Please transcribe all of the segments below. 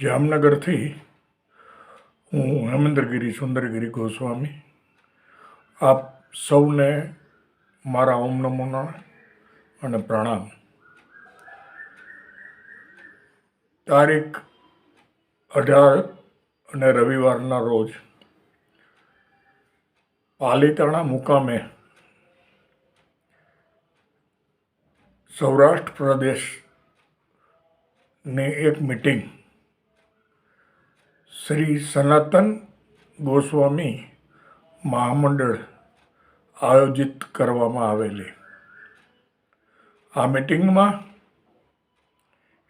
જામનગરથી હું હેમેન્દ્રગીરી સુંદરગીરી ગોસ્વામી આપ સૌને મારા ઓમ નમો નારાયણ અને પ્રણામ. તારીખ 18 અને રવિવારના રોજ પાલીતાણા મુકામે સૌરાષ્ટ્ર પ્રદેશની એક મિટિંગ શ્રી સનાતન ગોસ્વામી મહામંડળ આયોજિત કરવામાં આવેલી. આ મિટિંગમાં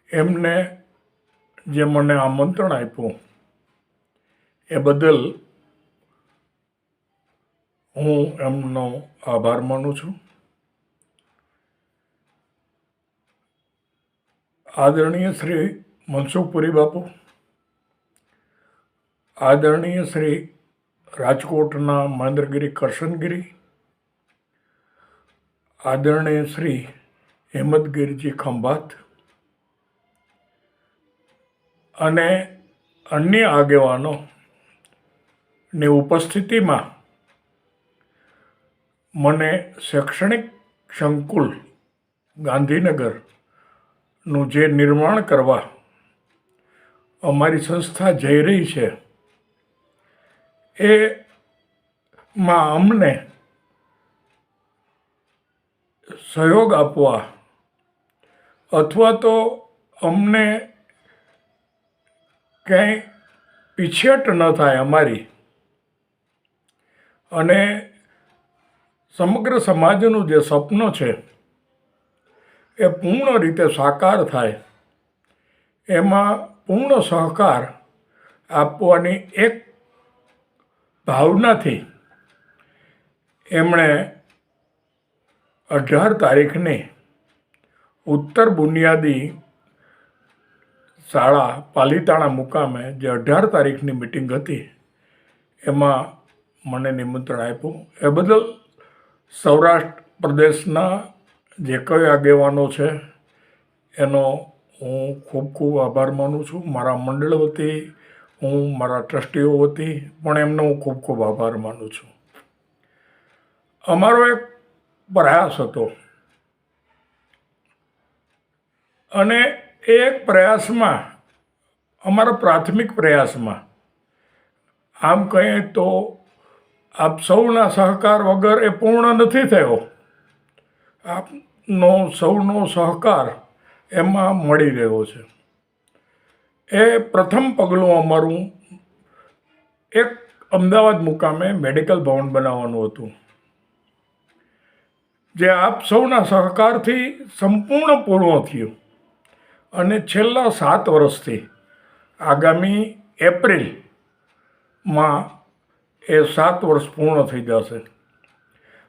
એમને જે મને આમંત્રણ આપ્યું એ બદલ હું એમનો આભાર માનું છું. આદરણીય શ્રી મનસુખપુરી બાપુ, આદરણીય શ્રી રાજકોટના મહેન્દ્રગીરી કરશનગીરી, આદરણીય શ્રી હેમંતગીરીજી ખંભાત અને અન્ય આગેવાનોની ઉપસ્થિતિમાં મને શૈક્ષણિક સંકુલ ગાંધીનગરનું જે નિર્માણ કરવા અમારી સંસ્થા જઈ રહી છે એમાં અમને સહયોગ આપવા અથવા તો અમને ક્યાંય પીછેહટ ન થાય અમારી, અને સમગ્ર સમાજનું જે સપનો છે એ પૂર્ણ રીતે સાકાર થાય એમાં પૂર્ણ સહકાર આપવાની એક ભાવનાથી એમણે 18 તારીખની ઉત્તર બુનિયાદી શાળા પાલીતાણા મુકામે જે 18 તારીખની મિટિંગ હતી એમાં મને નિમંત્રણ આપ્યું. એ બદલ સૌરાષ્ટ્ર પ્રદેશના જે કંઈ આગેવાનો છે એનો હું ખૂબ ખૂબ આભાર માનું છું. મારા મંડળ વતી, હું મારા ટ્રસ્ટીઓ વતી પણ એમનો હું ખૂબ ખૂબ આભાર માનું છું. અમારો એક પ્રયાસ હતો અને એ એક પ્રયાસમાં, અમારા પ્રાથમિક પ્રયાસમાં આમ કહીએ તો આપ સૌના સહકાર વગર એ પૂર્ણ નથી થયો. આપનો સૌનો સહકાર એમાં મળી રહ્યો છે. એ પ્રથમ પગલું અમારું એક અમદાવાદ મુકામે મેડિકલ ભવન બનાવવાનું હતું, જે આપ સૌના સહકારથી સંપૂર્ણ પૂર્ણ થયું અને છેલ્લા 7 વર્ષથી આગામી એપ્રિલમાં એ 7 વર્ષ પૂર્ણ થઈ જશે.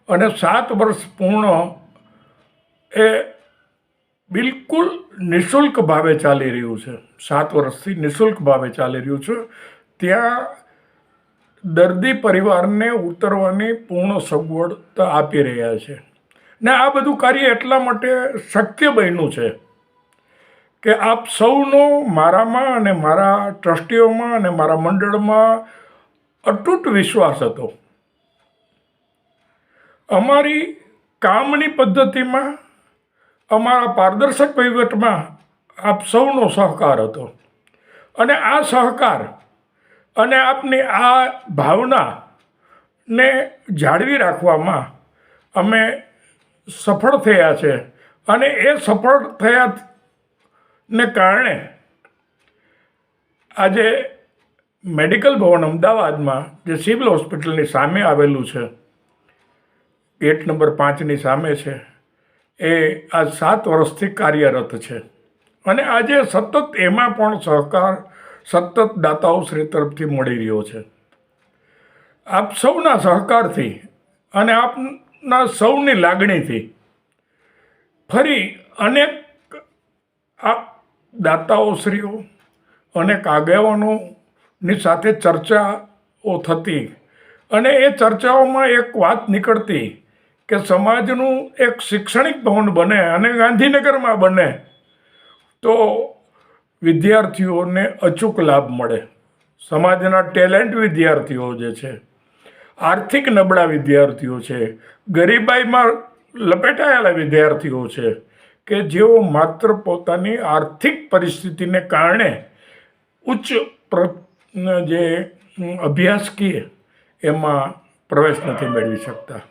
અને 7 વર્ષ પૂર્ણ એ બિલકુલ નિઃશુલ્ક ભાવે ચાલી રહ્યું છે. 7 વર્ષથી નિઃશુલ્ક ભાવે ચાલી રહ્યું છે. ત્યાં દર્દી પરિવારને ઉતરવાની પૂર્ણ સગવડતા આપી રહ્યા છે. ને આ બધું કાર્ય એટલા માટે શક્ય બન્યું છે કે આપ સૌનો મારામાં અને મારા ટ્રસ્ટીઓમાં અને મારા મંડળમાં અતૂટ વિશ્વાસ હતો. અમારી કામની પદ્ધતિમાં, અમારા પારદર્શક વહીવટમાં આપ સૌનો સહકાર હતો. અને આ સહકાર અને આપની આ ભાવનાને જાળવી રાખવામાં અમે સફળ થયા છે. અને એ સફળ થયાને કારણે આજે મેડિકલ ભવન અમદાવાદમાં, જે સિવિલ હોસ્પિટલની સામે આવેલું છે, ગેટ નંબર 5ની સામે છે, એ આ 7 વર્ષથી કાર્યરત છે. અને આજે સતત એમાં પણ સહકાર સતત દાતાઓશ્રી તરફથી મળી રહ્યો છે. આપ સૌના સહકારથી અને આપના સૌની લાગણીથી ફરી અનેક દાતાઓશ્રીઓ, અનેક આગેવાનોની સાથે ચર્ચાઓ થતી અને એ ચર્ચાઓમાં એક વાત નીકળતી કે સમાજનું એક શૈક્ષણિક ભવન બને અને ગાંધીનગરમાં બને તો વિદ્યાર્થીઓને અચૂક લાભ મળે. સમાજના ટેલેન્ટ વિદ્યાર્થીઓ જે છે, આર્થિક નબળા વિદ્યાર્થીઓ છે, ગરીબાઈમાં લપેટાયેલા વિદ્યાર્થીઓ છે, કે જેઓ માત્ર પોતાની આર્થિક પરિસ્થિતિને કારણે ઉચ્ચ જે અભ્યાસ કીએ એમાં પ્રવેશ નથી મેળવી શકતા.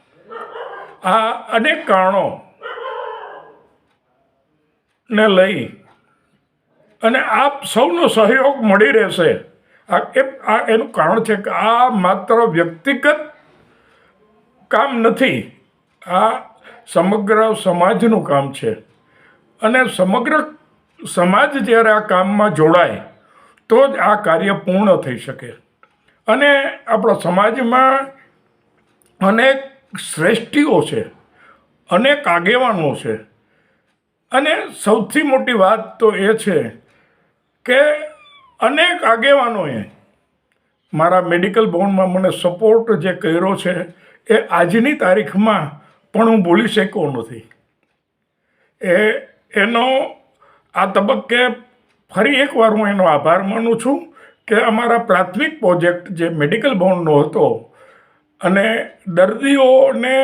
આ અનેક કારણો ને લઈ અને આપ સૌનો સહયોગ મળી રહેશે. આ એનું કારણ છે કે આ માત્ર વ્યક્તિગત કામ નથી, આ સમગ્ર સમાજનું કામ છે. અને સમગ્ર સમાજ જ્યારે આ કામમાં જોડાય તો જ આ કાર્ય પૂર્ણ થઈ શકે. અને આપણા સમાજમાં અનેક શ્રેષ્ઠીઓ છે, અનેક આગેવાનો છે. અને સૌથી મોટી વાત તો એ છે કે અનેક આગેવાનોએ મારા મેડિકલ બોન્ડમાં મને સપોર્ટ જે કર્યો છે એ આજની તારીખમાં પણ હું ભૂલી શક્યો નથી. એનો આ તબક્કે ફરી એકવાર હું એનો આભાર માનું છું કે અમારા પ્રાથમિક પ્રોજેક્ટ જે મેડિકલ બોન્ડનો હતો અને દર્દીઓને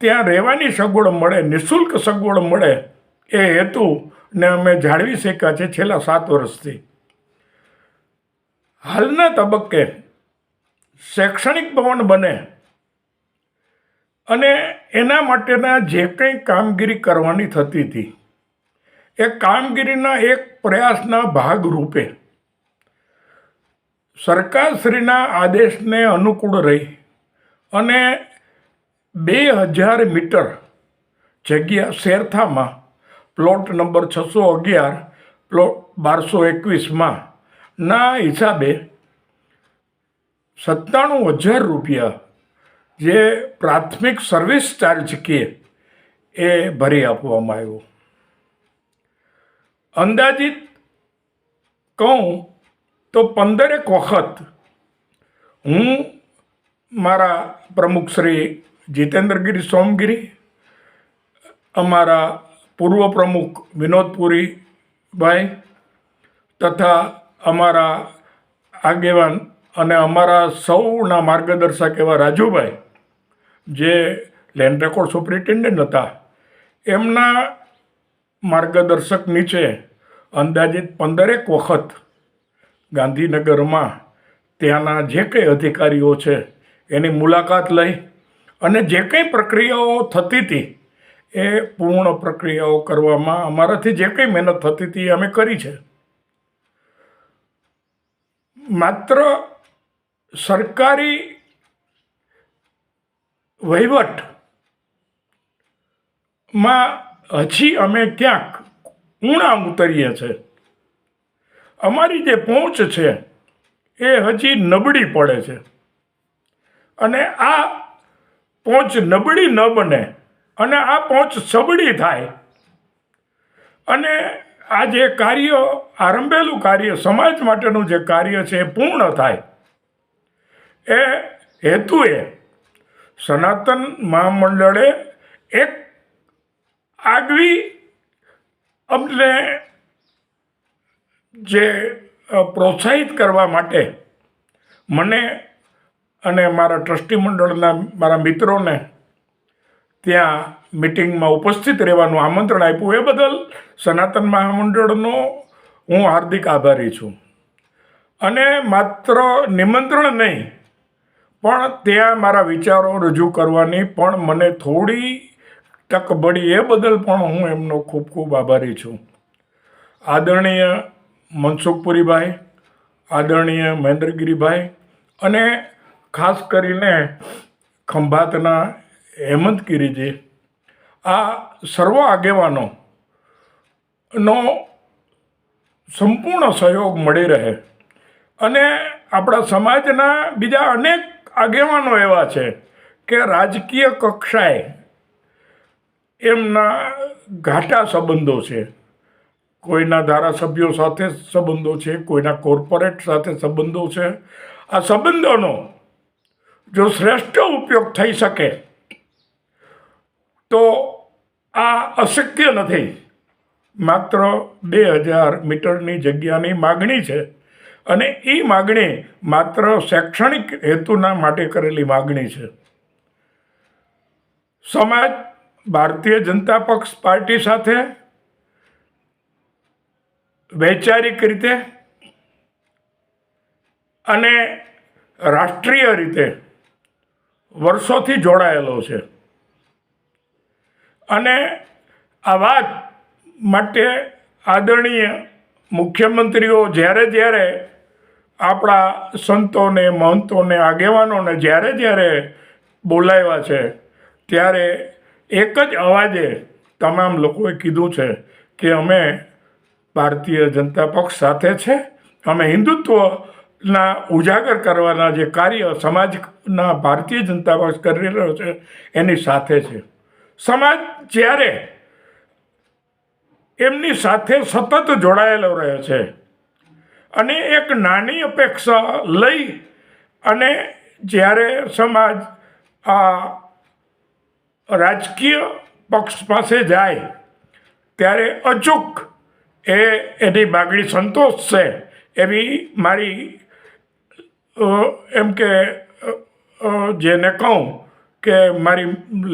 ત્યાં રહેવાની સગવડ મળે, નિઃશુલ્ક સગવડ મળે, એ હેતુને અમે જાળવી શક્યા છે છેલ્લા 7 વર્ષથી. હાલના તબક્કે શૈક્ષણિક ભવન બને અને એના માટેના જે કંઈ કામગીરી કરવાની થતી હતી એ કામગીરીના એક પ્રયાસના ભાગરૂપે સરકારશ્રીના આદેશને અનુકૂળ રહી અને 2000 મીટર જગ્યા શેરથામાં પ્લોટ નંબર 611 પ્લોટ 1221માં ના હિસાબે 97,000 રૂપિયા જે પ્રાથમિક સર્વિસ ચાર્જ કે એ ભરી આપવામાં આવ્યો. અંદાજિત કહું તો 15 વખત હું મારા પ્રમુખ શ્રી જીતેન્દ્રગીરી સોમગીરી, અમારા પૂર્વ પ્રમુખ વિનોદપુરીભાઈ તથા અમારા આગેવાન અને અમારા સૌના માર્ગદર્શક એવા રાજુભાઈ જે લેન્ડ રેકોર્ડ સુપ્રિન્ટેન્ડન્ટ હતા, એમના માર્ગદર્શક નીચે અંદાજિત 15 વખત ગાંધીનગરમાં ત્યાંના જે કંઈ અધિકારીઓ છે એની મુલાકાત લઈ અને જે કંઈ પ્રક્રિયાઓ થતી હતી એ પૂર્ણ પ્રક્રિયાઓ કરવામાં અમારાથી જે કંઈ મહેનત થતી હતી અમે કરી છે. માત્ર સરકારી વહીવટમાં હજી અમે ક્યાંક ઊણા ઉતરીએ છીએ. અમારી જે પહોંચ છે એ હજી નબળી પડે છે. અને આ પહોંચ નબળી ન બને અને આ પહોંચ સબળી થાય અને આ જે કાર્ય આરંભેલું કાર્ય, સમાજ માટેનું જે કાર્ય છે એ પૂર્ણ થાય, એ હેતુએ સનાતન મહામંડળે એક આગવી અમને જે પ્રોત્સાહિત કરવા માટે મને અને મારા ટ્રસ્ટી મંડળના મારા મિત્રોને ત્યાં મિટિંગમાં ઉપસ્થિત રહેવાનું આમંત્રણ આપ્યું, એ બદલ સનાતન મહામંડળનો હું હાર્દિક આભારી છું. અને માત્ર નિમંત્રણ નહીં પણ ત્યાં મારા વિચારો રજૂ કરવાની પણ મને થોડી તક મળી, એ બદલ પણ હું એમનો ખૂબ ખૂબ આભારી છું. આદરણીય મનસુખપુરીભાઈ, આદરણીય મહેન્દ્રગીરીભાઈ અને ખાસ કરીને ખંભાતના હેમંતગીરીજી, આ સર્વ આગેવાનોનો સંપૂર્ણ સહયોગ મળી રહે. અને આપણા સમાજના બીજા અનેક આગેવાનો એવા છે કે રાજકીય કક્ષાએ એમના ઘાટા સંબંધો છે, કોઈના ધારાસભ્યો સાથે સંબંધો છે, કોઈના કોર્પોરેટ સાથે સંબંધો છે. આ સંબંધોનો જો શ્રેષ્ઠ ઉપયોગ થઈ શકે તો આ અશક્ય નથી. માત્ર 2000 મીટરની જગ્યાની માગણી છે, અને એ માગણી માત્ર શૈક્ષણિક હેતુના માટે કરેલી માગણી છે. સમાજ ભારતીય જનતા પક્ષ પાર્ટી સાથે વૈચારિક રીતે અને રાષ્ટ્રીય રીતે વર્ષોથી જોડાયેલો છે, અને આ વાત માટે આદરણીય મુખ્યમંત્રીઓ જ્યારે જ્યારે આપણા સંતોને, મહંતોને, આગેવાનોને જ્યારે બોલાવ્યા છે, ત્યારે એક જ અવાજે તમામ લોકોએ કીધું છે કે અમે ભારતીય જનતા પક્ષ સાથે છે. અમે હિન્દુત્વના ઉજાગર કરવાના જે કાર્ય સમાજના ભારતીય જનતા પક્ષ કરી રહ્યો છે એની સાથે છે. સમાજ જ્યારે એમની સાથે સતત જોડાયેલો રહે છે, અને એક નાની અપેક્ષા લઈ અને જ્યારે સમાજ આ રાજકીય પક્ષ પાસે જાય ત્યારે અચૂક એની માગણી સંતોષશે એવી મારી એમ કે જેને કહું કે મારી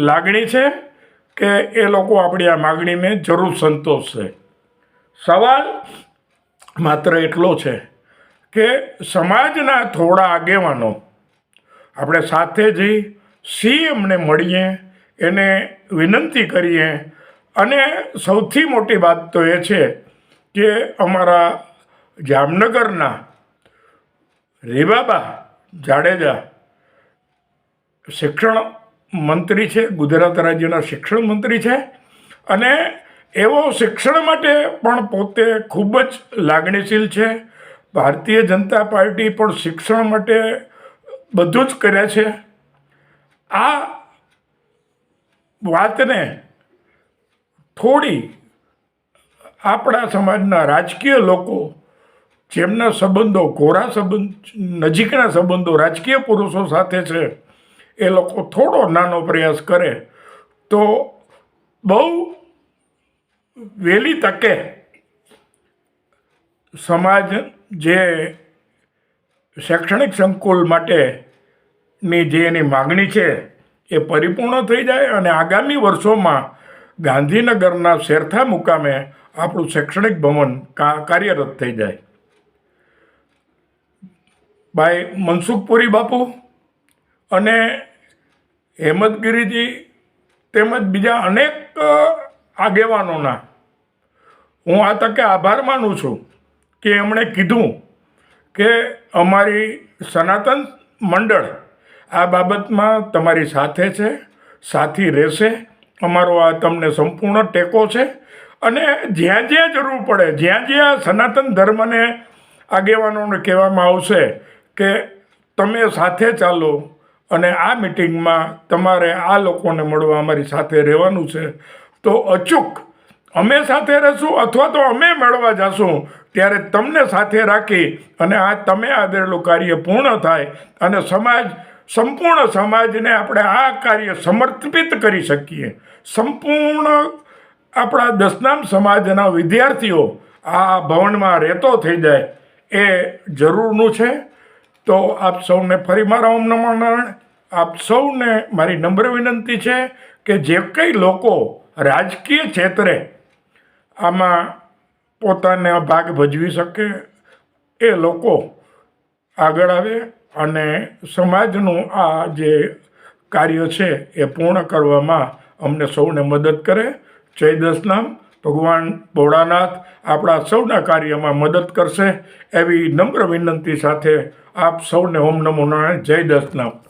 લાગણી છે કે એ લોકો આપણી આ માગણીને જરૂર સંતોષશે. સવાલ માત્ર એટલો છે કે સમાજના થોડા આગેવાનો આપણે સાથે જઈ સીએમને મળીએ, એને વિનંતી કરીએ, અને સૌથી મોટી વાત તો એ છે કે અમારા જામનગરના રીવાબા જાડેજા શિક્ષણ મંત્રી છે, ગુજરાત રાજ્યના શિક્ષણ મંત્રી છે, અને એવો શિક્ષણ માટે પણ પોતે ખૂબ જ લાગણીશીલ છે. ભારતીય જનતા પાર્ટી પણ શિક્ષણ માટે બધું જ કરે છે. આ વાતને થોડી આપણા સમાજના રાજકીય લોકો જેમના સંબંધો કોરા સંબંધ, નજીકના સંબંધો રાજકીય પુરુષો સાથે છે, એ લોકો થોડો નાનો પ્રયાસ કરે તો બહુ વહેલી તકે સમાજ જે શૈક્ષણિક સંકુલ માટેની જે એની માગણી છે એ પરિપૂર્ણ થઈ જાય, અને આગામી વર્ષોમાં ગાંધીનગરના શેરથા મુકામે આપણું શૈક્ષણિક ભવન કાર્યરત થઈ જાય. ભાઈ મનસુખપુરી બાપુ અને હેમંતગીરીજી તેમજ બીજા અનેક આગેવાનોના હું આ તકે આભાર માનું છું કે એમણે કીધું કે અમારી સનાતન મંડળ આ બાબતમાં તમારી સાથે છે, સાથી રહેશે. અમારો આ તમને સંપૂર્ણ ટેકો છે, અને જ્યાં જ્યાં જરૂર પડે, જ્યાં જ્યાં સનાતન ધર્મને આગેવાનોને કહેવામાં આવશે કે તમે સાથે ચાલો અને આ મિટિંગમાં તમારે આ લોકોને મળવા અમારી સાથે રહેવાનું છે, તો અચૂક અમે સાથે રહીશું, અથવા તો અમે મળવા જશું ત્યારે તમને સાથે રાખી અને આ તમે આદરેલું કાર્ય પૂર્ણ થાય, અને સંપૂર્ણ સમાજને આપણે આ કાર્ય સમર્પિત કરી શકીએ. સંપૂર્ણ આપણા દસનામ સમાજના વિદ્યાર્થીઓ આ ભવનમાં રહેતો થઈ જાય એ જરૂરનું છે. તો આપ સૌને ફરી મારા ઓમ નમો નારાયણ. આપ સૌને મારી નમ્ર વિનંતી છે કે જે કંઈ લોકો રાજકીય ક્ષેત્રે આમાં પોતાને ભાગ ભજવી શકે એ લોકો આગળ આવે અને સમાજનું આ જે કાર્ય છે એ પૂર્ણ કરવામાં અમને સૌને મદદ કરે. જય દસનામ. ભગવાન ભોળાનાથ આપણા સૌના કાર્યમાં મદદ કરશે એવી નમ્ર વિનંતી સાથે આપ સૌને ઓમ નમો નારાયણ. જય દસનામ.